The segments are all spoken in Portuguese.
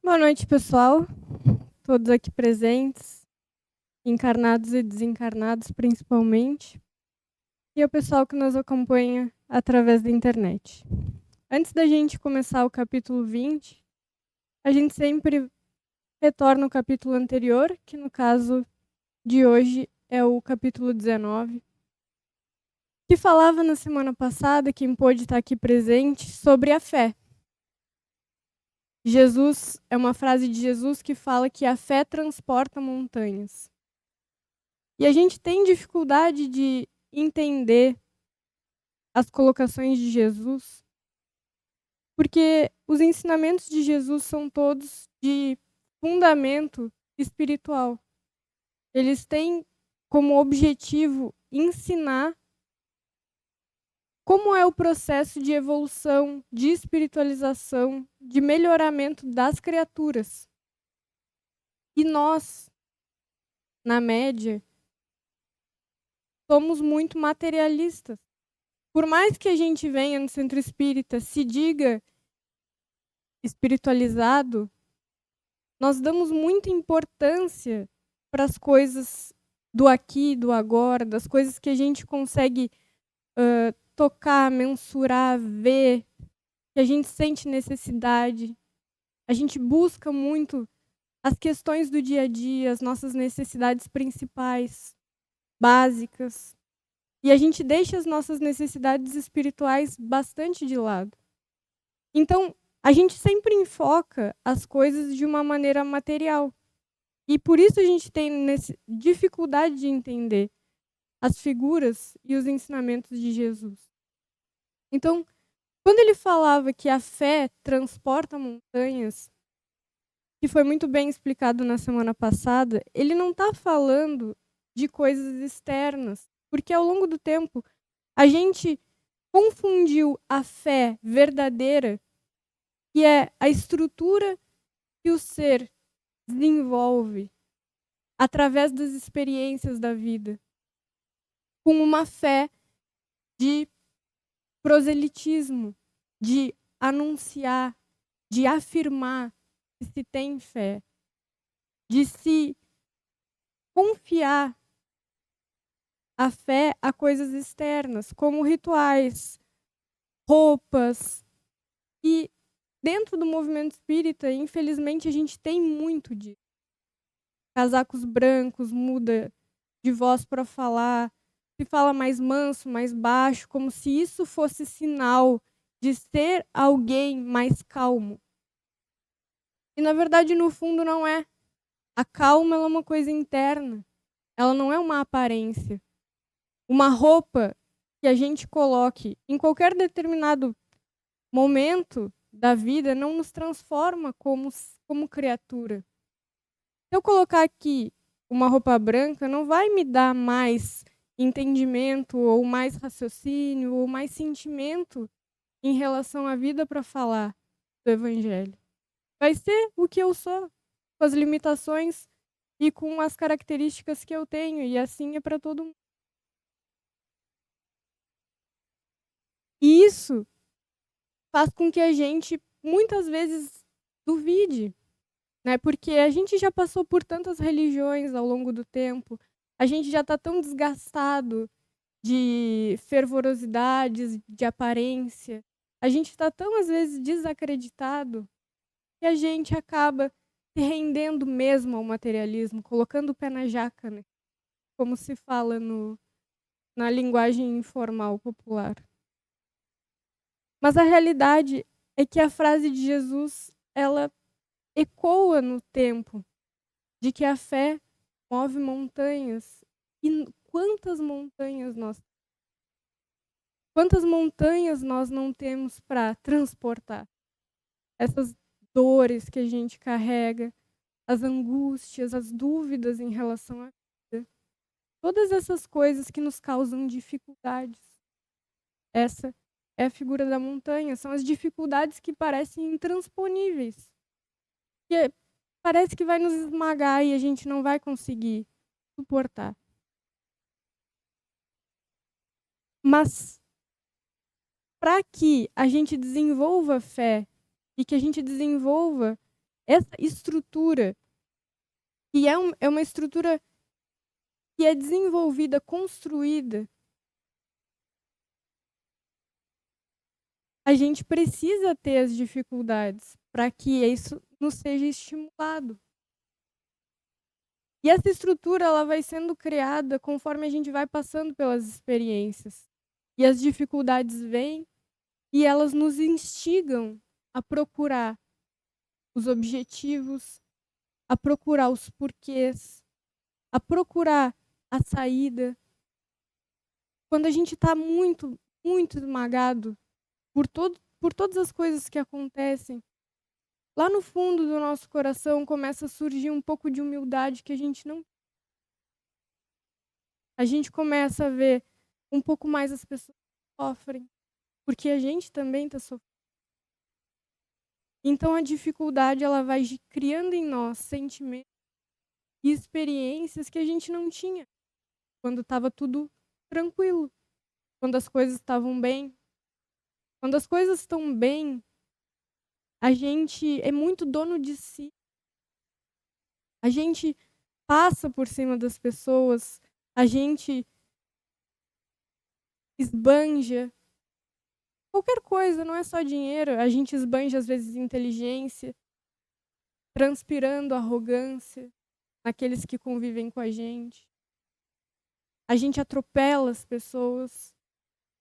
Boa noite, pessoal. Todos aqui presentes, encarnados e desencarnados principalmente, e o pessoal que nos acompanha através da internet. Antes da gente começar o capítulo 20, a gente sempre retorna ao capítulo anterior, que no caso de hoje é o capítulo 19, que falava na semana passada, quem pôde estar aqui presente, sobre a fé. Jesus, é uma frase de Jesus que fala que a fé transporta montanhas. E a gente tem dificuldade de entender as colocações de Jesus, porque os ensinamentos de Jesus são todos de fundamento espiritual. Eles têm como objetivo ensinar como é o processo de evolução, de espiritualização, de melhoramento das criaturas. E nós, na média, somos muito materialistas. Por mais que a gente venha no centro espírita, se diga espiritualizado, nós damos muita importância para as coisas do aqui, do agora, das coisas que a gente consegue tocar, mensurar, ver, que a gente sente necessidade. A gente busca muito as questões do dia a dia, as nossas necessidades principais, básicas. E a gente deixa as nossas necessidades espirituais bastante de lado. Então, a gente sempre enfoca as coisas de uma maneira material. E por isso a gente tem dificuldade de entender as figuras e os ensinamentos de Jesus. Então, quando ele falava que a fé transporta montanhas, que foi muito bem explicado na semana passada, ele não está falando de coisas externas, porque ao longo do tempo a gente confundiu a fé verdadeira, que é a estrutura que o ser desenvolve através das experiências da vida, com uma fé de proselitismo, de anunciar, de afirmar que se tem fé, de se confiar a fé a coisas externas, como rituais, roupas. E dentro do movimento espírita, infelizmente, a gente tem muito disso. Casacos brancos, muda de voz para falar, se fala mais manso, mais baixo, como se isso fosse sinal de ser alguém mais calmo. E na verdade, no fundo, não é. A calma é uma coisa interna. Ela não é uma aparência. Uma roupa que a gente coloque em qualquer determinado momento da vida não nos transforma como criatura. Se eu colocar aqui uma roupa branca, não vai me dar mais entendimento, ou mais raciocínio, ou mais sentimento em relação à vida para falar do Evangelho. Vai ser o que eu sou, com as limitações e com as características que eu tenho, e assim é para todo mundo. E isso faz com que a gente muitas vezes duvide, né? Porque a gente já passou por tantas religiões ao longo do tempo, a gente já está tão desgastado de fervorosidades, de aparência, a gente está tão às vezes desacreditado que a gente acaba se rendendo mesmo ao materialismo, colocando o pé na jaca, né? Como se fala na linguagem informal popular. Mas a realidade é que a frase de Jesus, ela ecoa no tempo, de que a fé move montanhas. E quantas montanhas nós não temos para transportar? Essas dores que a gente carrega, as angústias, as dúvidas em relação à vida. Todas essas coisas que nos causam dificuldades. Essa é a figura da montanha. São as dificuldades que parecem intransponíveis. Que parece que vai nos esmagar e a gente não vai conseguir suportar. Mas para que a gente desenvolva fé e que a gente desenvolva essa estrutura, que é uma estrutura que é desenvolvida, construída, a gente precisa ter as dificuldades para que isso nos seja estimulado. E essa estrutura ela vai sendo criada conforme a gente vai passando pelas experiências. E as dificuldades vêm e elas nos instigam a procurar os objetivos, a procurar os porquês, a procurar a saída. Quando a gente está muito, muito esmagado por todas as coisas que acontecem, lá no fundo do nosso coração começa a surgir um pouco de humildade que a gente não. A gente começa a ver um pouco mais as pessoas que sofrem, porque a gente também está sofrendo. Então a dificuldade ela vai criando em nós sentimentos e experiências que a gente não tinha quando estava tudo tranquilo, quando as coisas estavam bem. Quando as coisas estão bem, a gente é muito dono de si. A gente passa por cima das pessoas, a gente esbanja qualquer coisa, não é só dinheiro, a gente esbanja às vezes inteligência, transpirando arrogância naqueles que convivem com a gente. A gente atropela as pessoas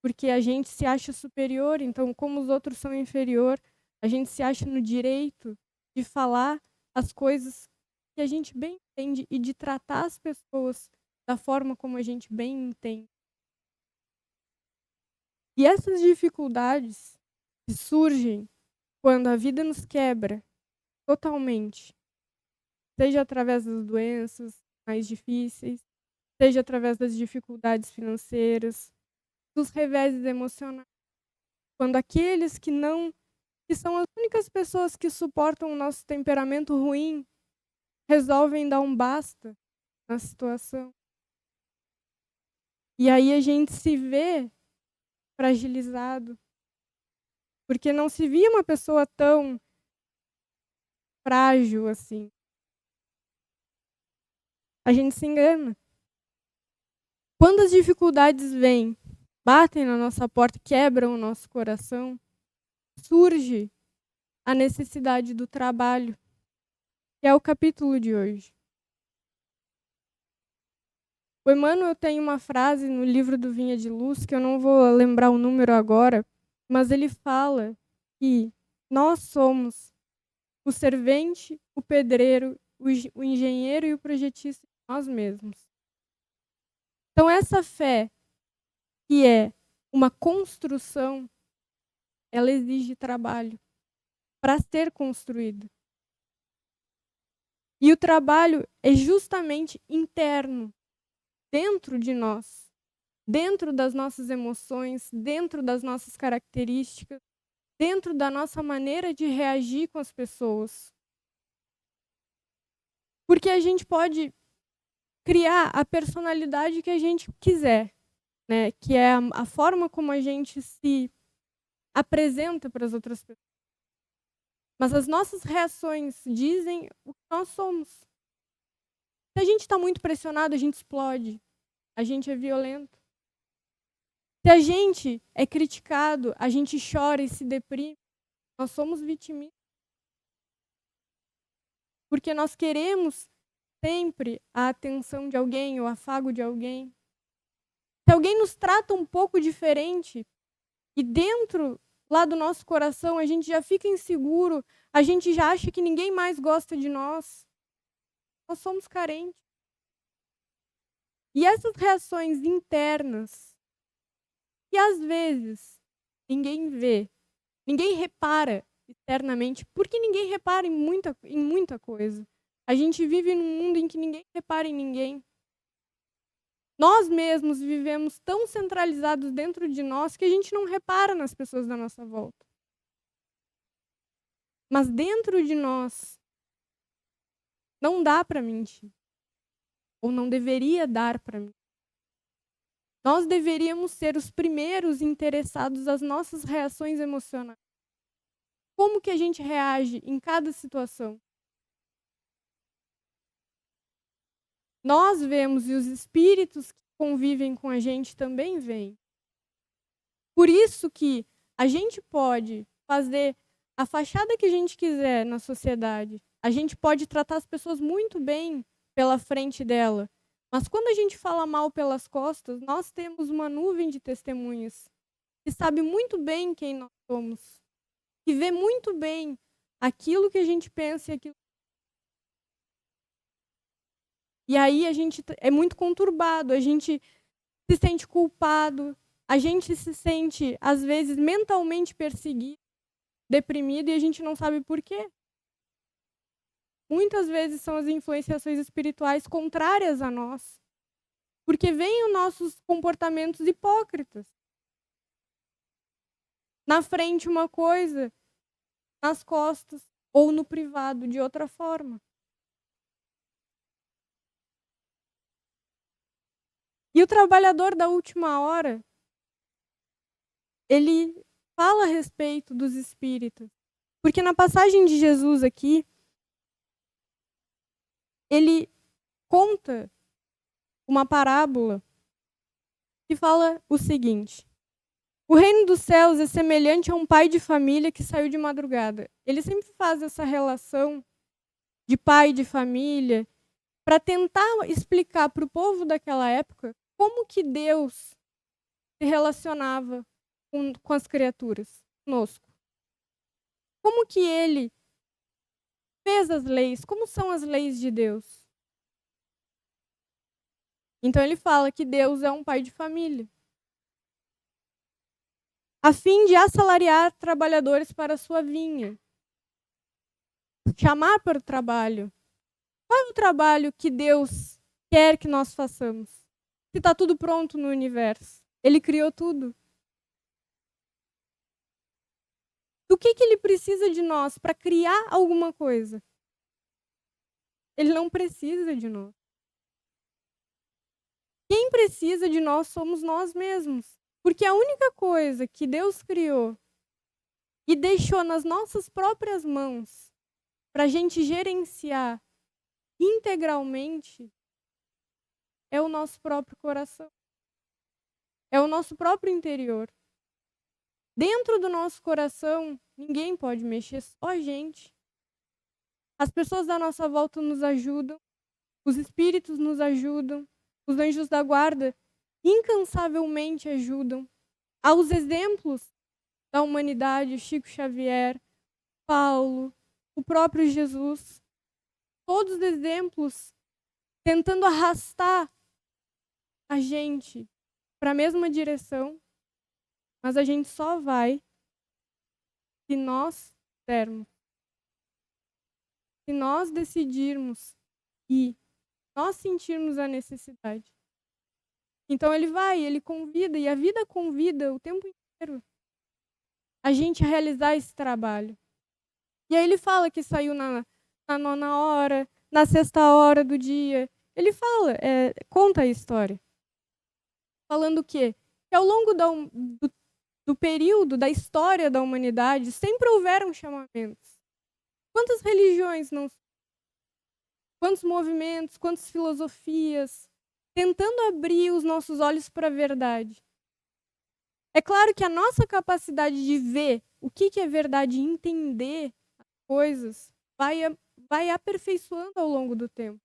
porque a gente se acha superior, então como os outros são inferior, a gente se acha no direito de falar as coisas que a gente bem entende e de tratar as pessoas da forma como a gente bem entende. E essas dificuldades que surgem quando a vida nos quebra totalmente, seja através das doenças mais difíceis, seja através das dificuldades financeiras, dos reveses emocionais, quando aqueles que são as únicas pessoas que suportam o nosso temperamento ruim, resolvem dar um basta na situação. E aí a gente se vê fragilizado, porque não se via uma pessoa tão frágil assim. A gente se engana. Quando as dificuldades vêm, batem na nossa porta, quebram o nosso coração, surge a necessidade do trabalho, que é o capítulo de hoje. O Emmanuel tem uma frase no livro do Vinha de Luz, que eu não vou lembrar o número agora, mas ele fala que nós somos o servente, o pedreiro, o engenheiro e o projetista de nós mesmos. Então essa fé, que é uma construção, ela exige trabalho para ser construída. E o trabalho é justamente interno, dentro de nós, dentro das nossas emoções, dentro das nossas características, dentro da nossa maneira de reagir com as pessoas. Porque a gente pode criar a personalidade que a gente quiser, né? Que é a forma como a gente se apresenta para as outras pessoas. Mas as nossas reações dizem o que nós somos. Se a gente está muito pressionado, a gente explode. A gente é violento. Se a gente é criticado, a gente chora e se deprime. Nós somos vitimistas. Porque nós queremos sempre a atenção de alguém, o afago de alguém. Se alguém nos trata um pouco diferente e dentro lá do nosso coração a gente já fica inseguro, a gente já acha que ninguém mais gosta de nós, nós somos carentes. E essas reações internas, que às vezes ninguém vê, ninguém repara externamente, porque ninguém repara em muita coisa. A gente vive num mundo em que ninguém repara em ninguém. Nós mesmos vivemos tão centralizados dentro de nós que a gente não repara nas pessoas da nossa volta. Mas dentro de nós, não dá para mentir. Ou não deveria dar para mentir. Nós deveríamos ser os primeiros interessados às nossas reações emocionais. Como que a gente reage em cada situação? nós vemos e os espíritos que convivem com a gente também veem. Por isso que a gente pode fazer a fachada que a gente quiser na sociedade. A gente pode tratar as pessoas muito bem pela frente dela. Mas quando a gente fala mal pelas costas, nós temos uma nuvem de testemunhas que sabe muito bem quem nós somos, que vê muito bem aquilo que a gente pensa e aquilo. E aí a gente é muito conturbado, a gente se sente culpado, a gente se sente, às vezes, mentalmente perseguido, deprimido, e a gente não sabe por quê. Muitas vezes são as influenciações espirituais contrárias a nós, porque vêm os nossos comportamentos hipócritas. Na frente uma coisa, nas costas ou no privado de outra forma. E o trabalhador da última hora, ele fala a respeito dos espíritos. Porque na passagem de Jesus aqui, ele conta uma parábola que fala o seguinte: o reino dos céus é semelhante a um pai de família que saiu de madrugada. Ele sempre faz essa relação de pai de família para tentar explicar para o povo daquela época como que Deus se relacionava com as criaturas, conosco. Como que ele fez as leis, como são as leis de Deus. Então ele fala que Deus é um pai de família, a fim de assalariar trabalhadores para a sua vinha, chamar para o trabalho. Qual é o trabalho que Deus quer que nós façamos? Se está tudo pronto no universo, Ele criou tudo. Do que Ele precisa de nós para criar alguma coisa? Ele não precisa de nós. Quem precisa de nós somos nós mesmos. Porque a única coisa que Deus criou e deixou nas nossas próprias mãos para a gente gerenciar integralmente é o nosso próprio coração. É o nosso próprio interior. Dentro do nosso coração, ninguém pode mexer, só a gente. As pessoas da nossa volta nos ajudam, os espíritos nos ajudam, os anjos da guarda incansavelmente ajudam. Aos exemplos da humanidade, Chico Xavier, Paulo, o próprio Jesus, todos os exemplos tentando arrastar a gente para a mesma direção, mas a gente só vai se nós dermos. Se nós decidirmos e nós sentirmos a necessidade. Então ele vai, ele convida, e a vida convida o tempo inteiro a gente a realizar esse trabalho. E aí ele fala que saiu na 9ª hora, na 6ª hora do dia. Ele fala, conta a história. Falando o quê? Que ao longo do período, da história da humanidade, sempre houveram chamamentos. Quantas religiões não... Quantos movimentos, quantas filosofias, tentando abrir os nossos olhos para a verdade. É claro que a nossa capacidade de ver o que é verdade e entender as coisas vai aperfeiçoando ao longo do tempo.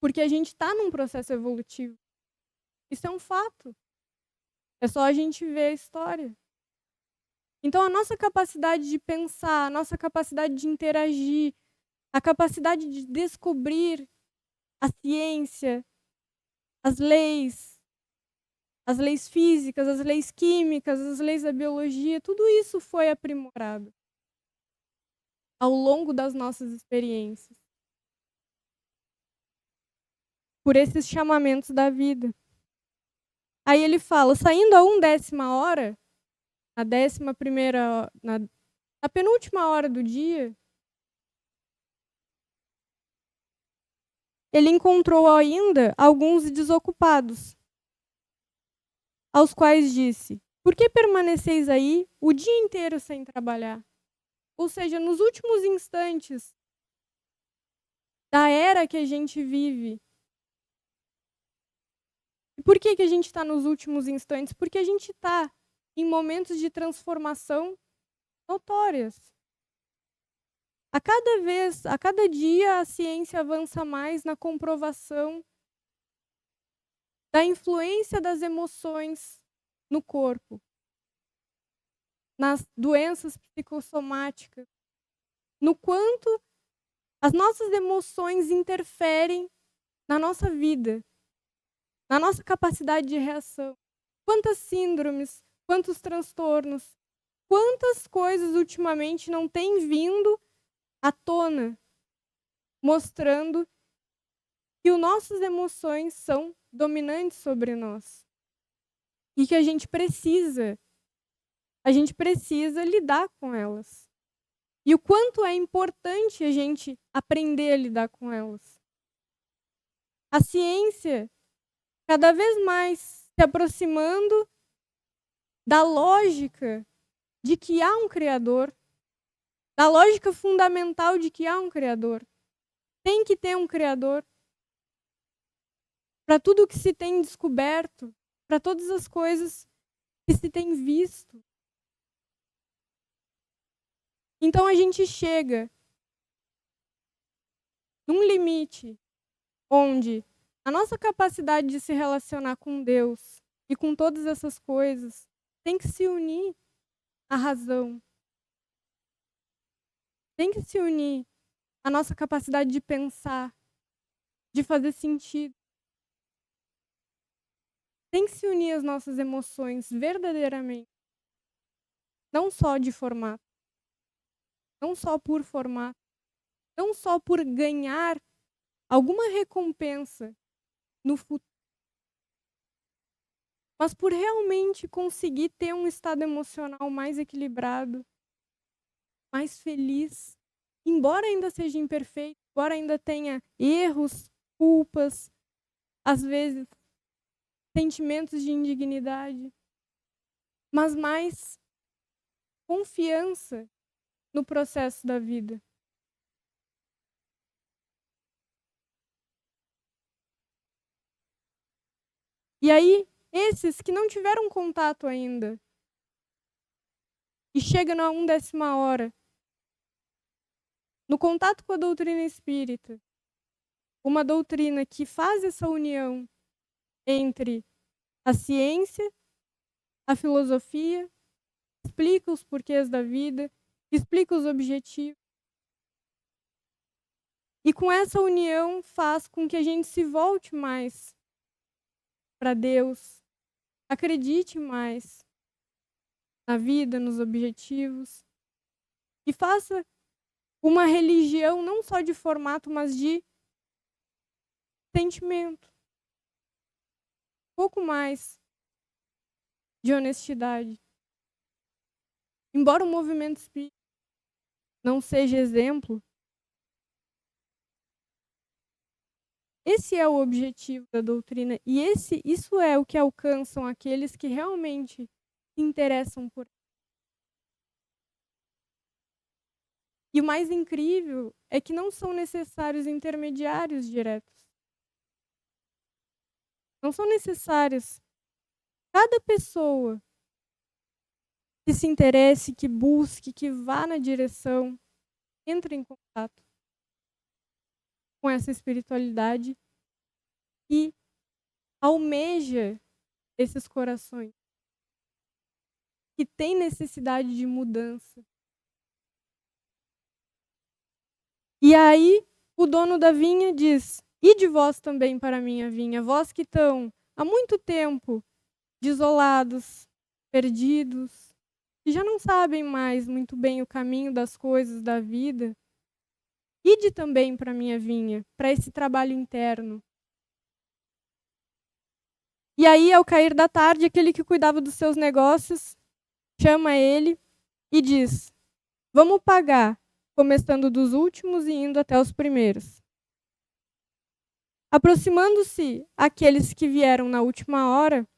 Porque a gente está num processo evolutivo. Isso é um fato. É só a gente ver a história. Então, a nossa capacidade de pensar, a nossa capacidade de interagir, a capacidade de descobrir a ciência, as leis físicas, as leis químicas, as leis da biologia, tudo isso foi aprimorado ao longo das nossas experiências. Por esses chamamentos da vida. Aí ele fala, saindo a 1/10 hora, na 11ª, na penúltima hora do dia, ele encontrou ainda alguns desocupados, aos quais disse, por que permaneceis aí o dia inteiro sem trabalhar? Ou seja, nos últimos instantes da era que a gente vive. E por que a gente está nos últimos instantes? Porque a gente está em momentos de transformação notórias. A cada dia, a ciência avança mais na comprovação da influência das emoções no corpo, nas doenças psicossomáticas, no quanto as nossas emoções interferem na nossa vida, na nossa capacidade de reação. Quantas síndromes, quantos transtornos, quantas coisas ultimamente não têm vindo à tona, mostrando que as nossas emoções são dominantes sobre nós. E que a gente precisa lidar com elas. E o quanto é importante a gente aprender a lidar com elas. A ciência, cada vez mais se aproximando da lógica de que há um Criador, da lógica fundamental de que há um Criador. Tem que ter um Criador para tudo o que se tem descoberto, para todas as coisas que se tem visto. Então a gente chega num limite onde a nossa capacidade de se relacionar com Deus e com todas essas coisas tem que se unir à razão. Tem que se unir à nossa capacidade de pensar, de fazer sentido. Tem que se unir às nossas emoções verdadeiramente. Não só de formato. Não só por formato. Não só por ganhar alguma recompensa no futuro, mas por realmente conseguir ter um estado emocional mais equilibrado, mais feliz, embora ainda seja imperfeito, embora ainda tenha erros, culpas, às vezes sentimentos de indignidade, mas mais confiança no processo da vida. E aí, esses que não tiveram contato ainda e chegam na 1ª hora, no contato com a doutrina espírita, uma doutrina que faz essa união entre a ciência, a filosofia, explica os porquês da vida, explica os objetivos. E com essa união faz com que a gente se volte mais para Deus, acredite mais na vida, nos objetivos, e faça uma religião não só de formato, mas de sentimento. Um pouco mais de honestidade. Embora o movimento espírita não seja exemplo, esse é o objetivo da doutrina e isso é o que alcançam aqueles que realmente se interessam por. E o mais incrível é que não são necessários intermediários diretos. Não são necessários. Cada pessoa que se interesse, que busque, que vá na direção, entre em contato com essa espiritualidade e almeja esses corações que têm necessidade de mudança. E aí o dono da vinha diz: "Ide vós também para a minha vinha, vós que estão há muito tempo desolados, perdidos, que já não sabem mais muito bem o caminho das coisas da vida. Ide também para a minha vinha, para esse trabalho interno." E aí, ao cair da tarde, aquele que cuidava dos seus negócios chama ele e diz: "Vamos pagar, começando dos últimos e indo até os primeiros." Aproximando-se aqueles que vieram na última hora,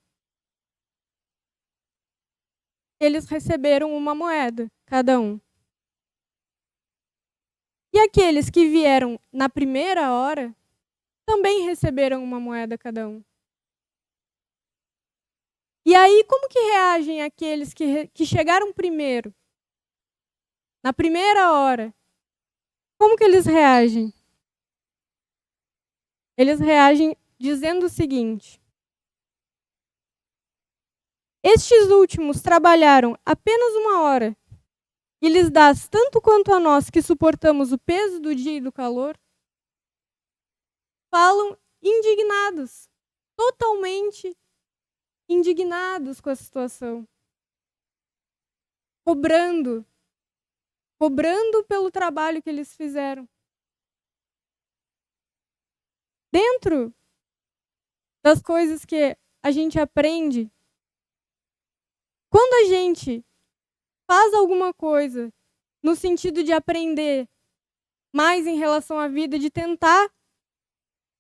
eles receberam uma moeda, cada um. E aqueles que vieram na primeira hora também receberam uma moeda cada um. E aí, como que reagem aqueles que chegaram primeiro? Na primeira hora. Como que eles reagem? Eles reagem dizendo o seguinte: estes últimos trabalharam apenas 1 hora, e lhes dás tanto quanto a nós que suportamos o peso do dia e do calor? Falam indignados, totalmente indignados com a situação. Cobrando pelo trabalho que eles fizeram. Dentro das coisas que a gente aprende, quando a gente faz alguma coisa no sentido de aprender mais em relação à vida, de tentar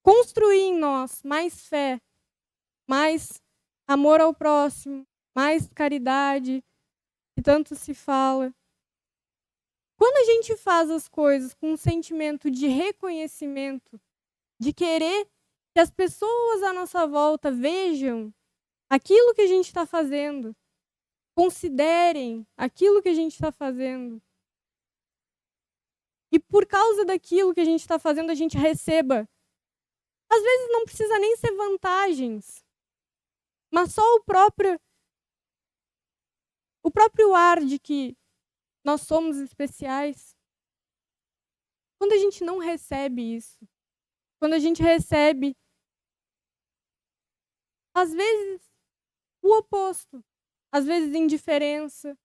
construir em nós mais fé, mais amor ao próximo, mais caridade, que tanto se fala. Quando a gente faz as coisas com um sentimento de reconhecimento, de querer que as pessoas à nossa volta vejam aquilo que a gente está fazendo, considerem aquilo que a gente está fazendo, e por causa daquilo que a gente está fazendo, a gente receba. Às vezes não precisa nem ser vantagens, mas só o próprio ar de que nós somos especiais. Quando a gente não recebe isso, quando a gente recebe, às vezes, o oposto, às vezes indiferença,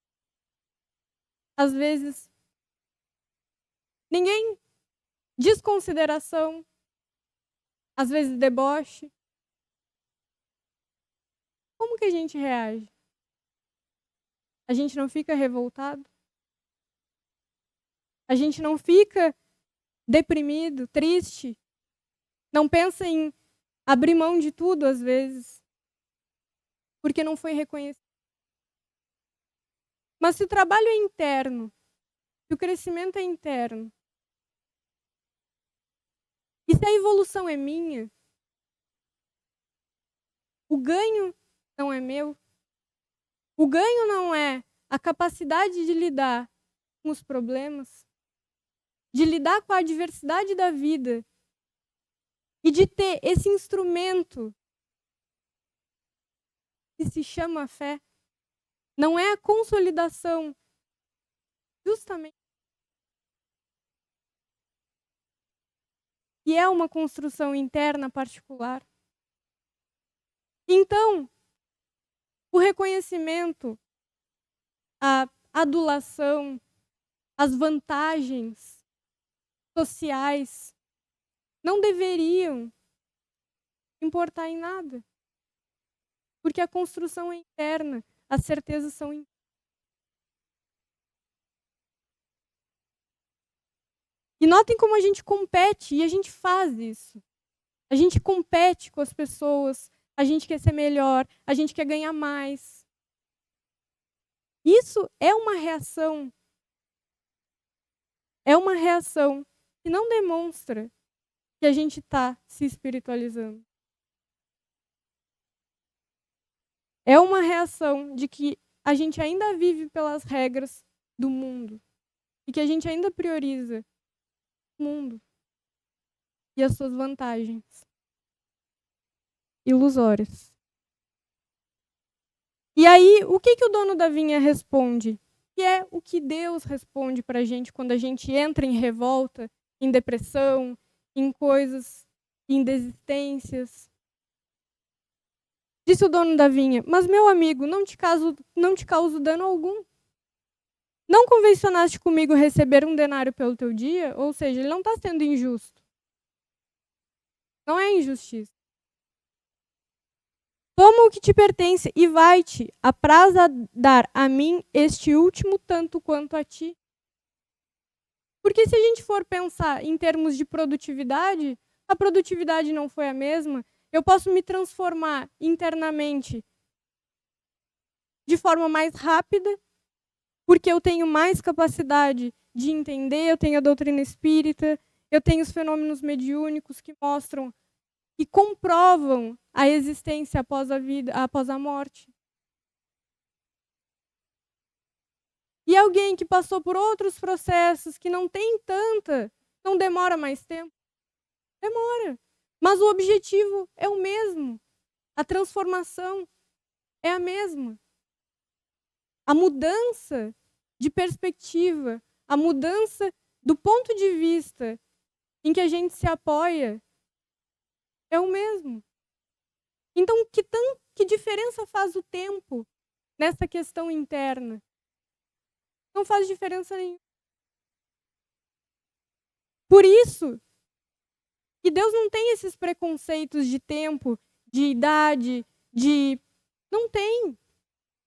às vezes ninguém, desconsideração, às vezes deboche. Como que a gente reage? A gente não fica revoltado? A gente não fica deprimido, triste? Não pensa em abrir mão de tudo às vezes, porque não foi reconhecido? Mas se o trabalho é interno, se o crescimento é interno, e se a evolução é minha, o ganho não é meu, o ganho não é a capacidade de lidar com os problemas, de lidar com a adversidade da vida e de ter esse instrumento que se chama fé. Não é a consolidação, justamente, que é uma construção interna particular. Então, o reconhecimento, a adulação, as vantagens sociais não deveriam importar em nada. Porque a construção é interna, as certezas são internas. E notem como a gente compete, e a gente faz isso. A gente compete com as pessoas, a gente quer ser melhor, a gente quer ganhar mais. Isso é uma reação. É uma reação que não demonstra que a gente está se espiritualizando. É uma reação de que a gente ainda vive pelas regras do mundo e que a gente ainda prioriza o mundo e as suas vantagens ilusórias. E aí, o que o dono da vinha responde? Que é o que Deus responde para a gente quando a gente entra em revolta, em depressão, em coisas, em desistências. Disse o dono da vinha: mas, meu amigo, não te causo dano algum. Não convencionaste comigo receber 1 denário pelo teu dia? Ou seja, ele não está sendo injusto. Não é injustiça. Toma o que te pertence e vai-te, apraz a dar a mim este último tanto quanto a ti. Porque se a gente for pensar em termos de produtividade, a produtividade não foi a mesma. Eu posso me transformar internamente de forma mais rápida, porque eu tenho mais capacidade de entender, eu tenho a doutrina espírita, eu tenho os fenômenos mediúnicos que mostram e comprovam a existência após a vida, após a morte. E alguém que passou por outros processos, que não tem tanta, não demora mais tempo? Demora. Mas o objetivo é o mesmo. A transformação é a mesma. A mudança de perspectiva, a mudança do ponto de vista em que a gente se apoia é o mesmo. Então, que diferença faz o tempo nessa questão interna? Não faz diferença nenhuma. Por isso que Deus não tem esses preconceitos de tempo, de idade, de... Não tem.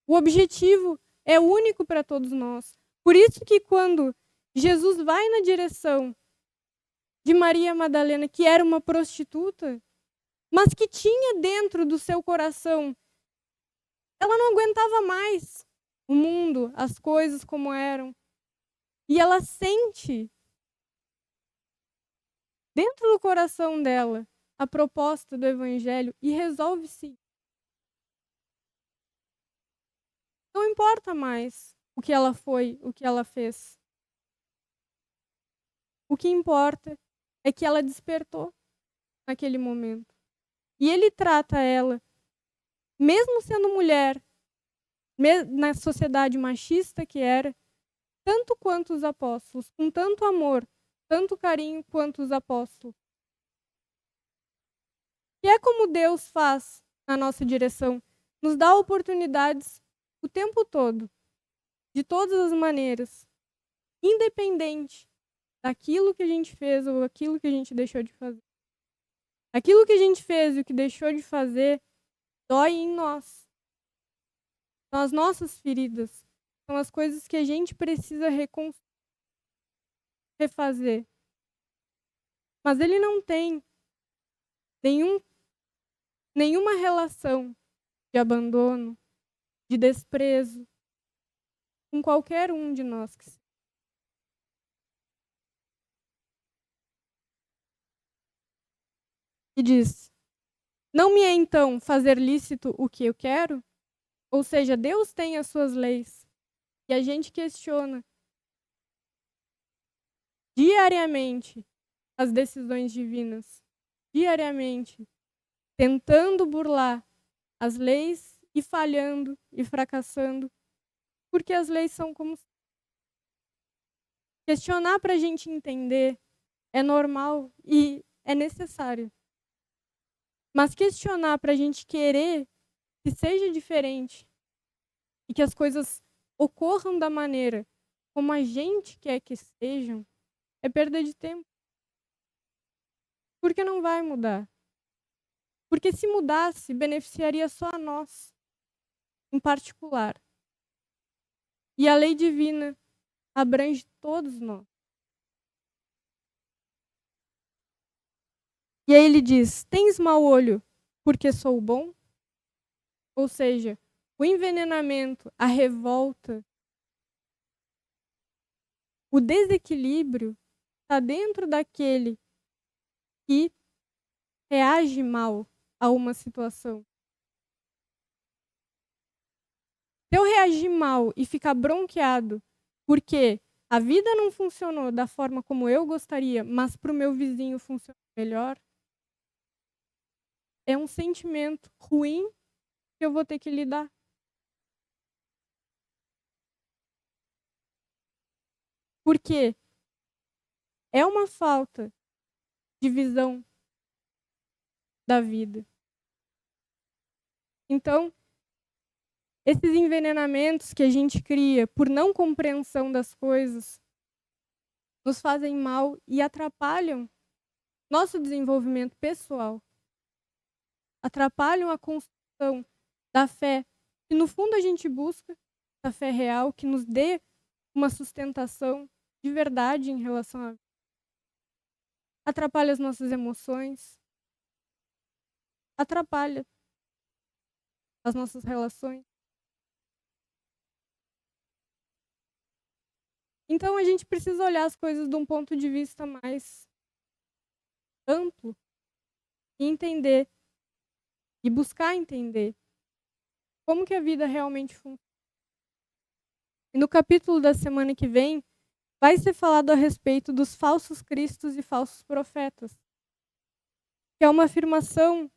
O objetivo é único para todos nós. Por isso que quando Jesus vai na direção de Maria Madalena, que era uma prostituta, mas que tinha dentro do seu coração, ela não aguentava mais o mundo, as coisas como eram. E ela sente dentro do coração dela a proposta do evangelho e resolve seguir. Não importa mais o que ela foi, o que ela fez. O que importa é que ela despertou naquele momento. E ele trata ela, mesmo sendo mulher, na sociedade machista que era, tanto quanto os apóstolos, com tanto amor, tanto carinho quanto os apóstolos. E é como Deus faz na nossa direção, nos dá oportunidades o tempo todo, de todas as maneiras, independente daquilo que a gente fez ou aquilo que a gente deixou de fazer. Aquilo que a gente fez e o que deixou de fazer dói em nós. São as nossas feridas. São as coisas que a gente precisa refazer. Mas ele não tem nenhuma relação de abandono, de desprezo com qualquer um de nós que seja. E diz: não me é então fazer lícito o que eu quero? Ou seja, Deus tem as suas leis. E a gente questiona diariamente as decisões divinas. Diariamente. Tentando burlar as leis e falhando e fracassando. Porque as leis são como... Questionar para a gente entender é normal e é necessário. Mas questionar para a gente querer que seja diferente e que as coisas ocorram da maneira como a gente quer que sejam, é perda de tempo. Porque não vai mudar. Porque se mudasse, beneficiaria só a nós, em particular. E a lei divina abrange todos nós. E aí ele diz: tens mau olho porque sou bom? Ou seja, o envenenamento, a revolta, o desequilíbrio está dentro daquele que reage mal a uma situação. Se eu reagir mal e ficar bronqueado porque a vida não funcionou da forma como eu gostaria, mas para o meu vizinho funciona melhor, é um sentimento ruim que eu vou ter que lidar. Porque é uma falta de visão da vida. Então, esses envenenamentos que a gente cria por não compreensão das coisas nos fazem mal e atrapalham nosso desenvolvimento pessoal. Atrapalham a construção da fé que no fundo a gente busca, da fé real, que nos dê uma sustentação de verdade em relação a... Atrapalha as nossas emoções, atrapalha as nossas relações. Então a gente precisa olhar as coisas de um ponto de vista mais amplo e entender, e buscar entender como que a vida realmente funciona. E no capítulo da semana que vem, vai ser falado a respeito dos falsos cristos e falsos profetas, que é uma afirmação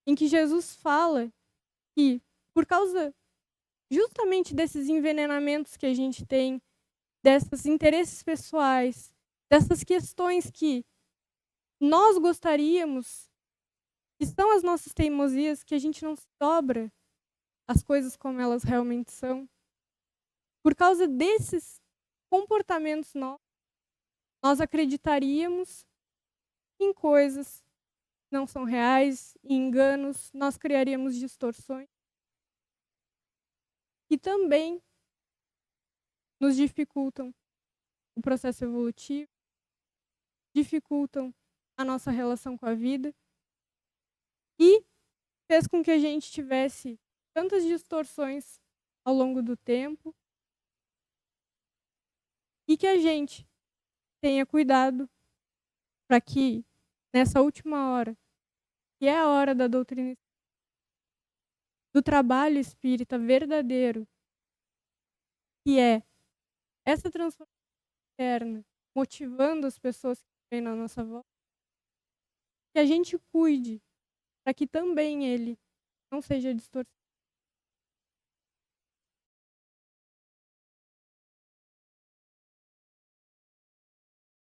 em que Jesus fala que, por causa justamente desses envenenamentos que a gente tem, desses interesses pessoais, dessas questões que nós gostaríamos, que são as nossas teimosias, que a gente não se dobra as coisas como elas realmente são. Por causa desses comportamentos nós acreditaríamos em coisas que não são reais, em enganos, nós criaríamos distorções que também nos dificultam o processo evolutivo, dificultam a nossa relação com a vida e fez com que a gente tivesse tantas distorções ao longo do tempo e que a gente tenha cuidado para que nessa última hora, que é a hora da doutrina, do trabalho espírita verdadeiro, que é essa transformação interna, motivando as pessoas que vêm na nossa volta, que a gente cuide para que também ele não seja distorcido.